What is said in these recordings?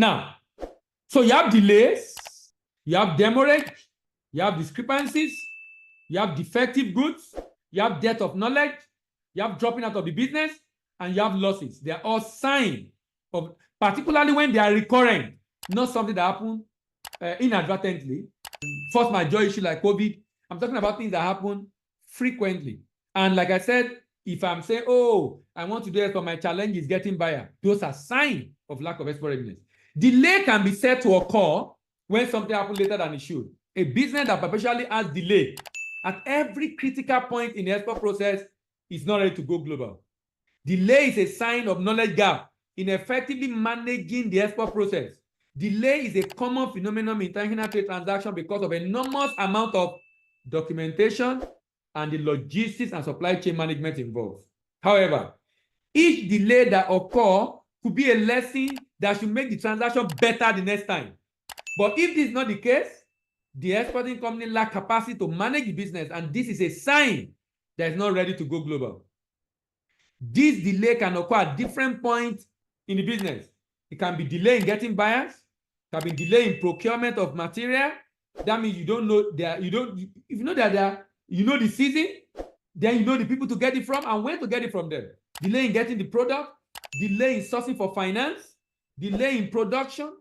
Now, so you have delays, you have demurrage, you have discrepancies, you have defective goods, you have dearth of knowledge, you have dropping out of the business, and you have losses. They are all signs of, particularly when they are recurrent, not something that happen inadvertently. Force majeure issue like COVID. I'm talking about things that happen frequently. And like I said, if I'm saying, oh, I want to do it, but my challenge is getting buyer, those are signs of lack of export readiness. Delay can be said to occur when something happens later than it should. A business that perpetually has delay at every critical point in the export process is not ready to go global. Delay is a sign of knowledge gap in effectively managing the export process. Delay is a common phenomenon in international trade transactions because of enormous amount of documentation and the logistics and supply chain management involved. However, each delay that occurs could be a lesson that should make the transaction better the next time. But if this is not the case, the exporting company lacks capacity to manage the business, and this is a sign that it's not ready to go global. This delay can occur at different points in the business. It can be delay in getting buyers, it can be delay in procurement of material. That means you don't know that you don't, if you know that there, you know the season, then you know the people to get it from and when to get it from them. Delay in getting the product, delay in sourcing for finance, delay in production,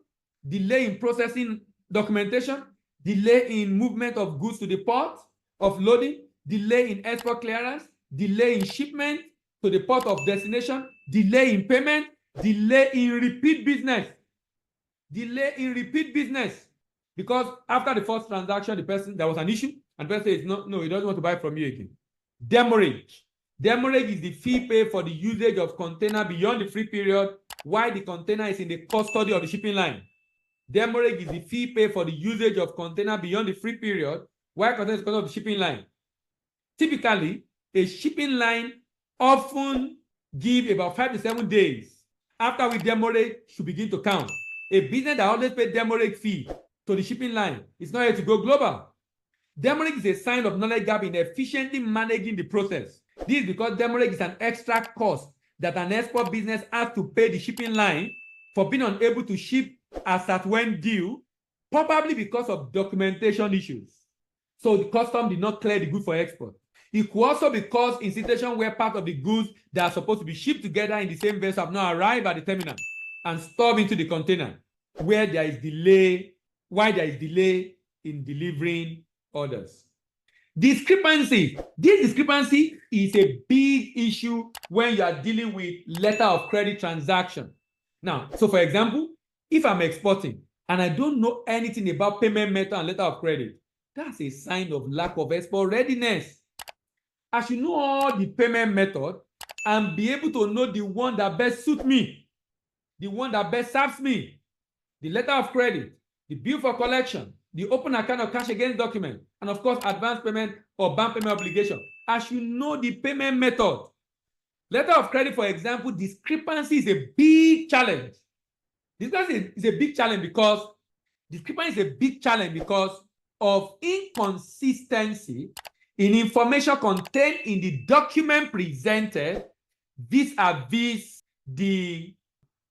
delay in processing documentation, delay in movement of goods to the port of loading, delay in export clearance, delay in shipment to the port of destination, delay in payment, delay in repeat business. Delay in repeat business. Because after the first transaction, the person, there was an issue, and the person says, no, he doesn't want to buy from you again. Demurrage. Demurrage is the fee paid for the usage of container beyond the free period while the container is in the custody of the shipping line. Demurrage is the fee paid for the usage of container beyond the free period while container is in the custody of the shipping line. Typically, a shipping line often gives about 5 to 7 days after which demurrage should begin to count. A business that always pays demurrage fee to the shipping line is not able to go global. Demurrage is a sign of knowledge gap in efficiently managing the process. This is because demurrage is an extra cost that an export business has to pay the shipping line for being unable to ship as at when due, probably because of documentation issues. So the custom did not clear the good for export. It could also be caused in situations where part of the goods that are supposed to be shipped together in the same vessel have not arrived at the terminal and stored into the container, where there is delay, why there is delay in delivering orders. Discrepancy. This discrepancy is a big issue when you are dealing with letter of credit transaction. Now, so for example, if I'm exporting and I don't know anything about payment method and letter of credit, that's a sign of lack of export readiness. I should know all the payment method and be able to know the one that best suits me, the one that best serves me, the letter of credit, the bill for collection, the open account or cash against document, and of course, advance payment or bank payment obligation. I should know the payment method. Letter of credit, for example, discrepancy is a big challenge. Discrepancy is a big challenge because of inconsistency in information contained in the document presented vis-a-vis the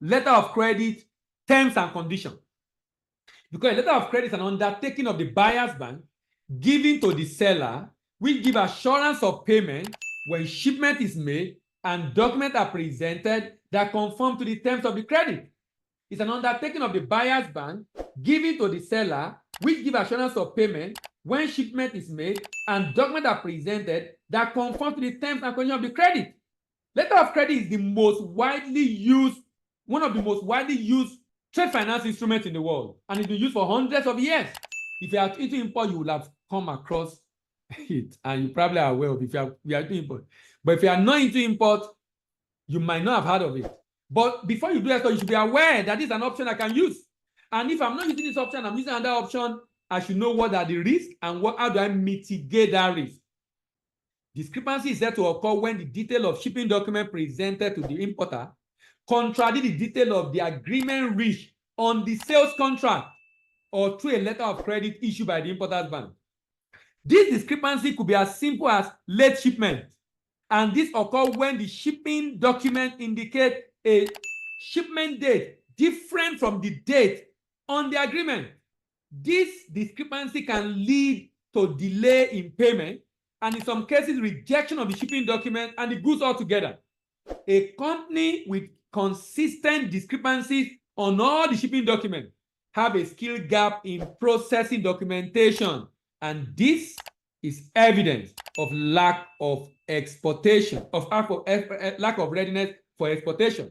letter of credit terms and conditions. Because a letter of credit is an undertaking of the buyer's bank given to the seller, which give assurance of payment when shipment is made and documents are presented that conform to the terms of the credit. It's an undertaking of the buyer's bank given to the seller, which give assurance of payment when shipment is made and documents are presented that conform to the terms and conditions of the credit. Letter of credit is the most widely used, one of the most widely used trade finance instruments in the world, and it's been used for hundreds of years. If you are into import, you will have come across it, and you probably are aware of it if you are into import. But if you are not into import, you might not have heard of it. But before you do that, you should be aware that this is an option I can use. And if I'm not using this option, I'm using another option, I should know what are the risks and how do I mitigate that risk. Discrepancy is said to occur when the detail of shipping document presented to the importer contradict the detail of the agreement reached on the sales contract or through a letter of credit issued by the importer's bank. This discrepancy could be as simple as late shipment, and this occurs when the shipping document indicates a shipment date different from the date on the agreement. This discrepancy can lead to delay in payment and in some cases rejection of the shipping document and the goods altogether. A company with consistent discrepancies on all the shipping documents have a skill gap in processing documentation, and this is evidence of lack of exportation, lack of readiness for exportation.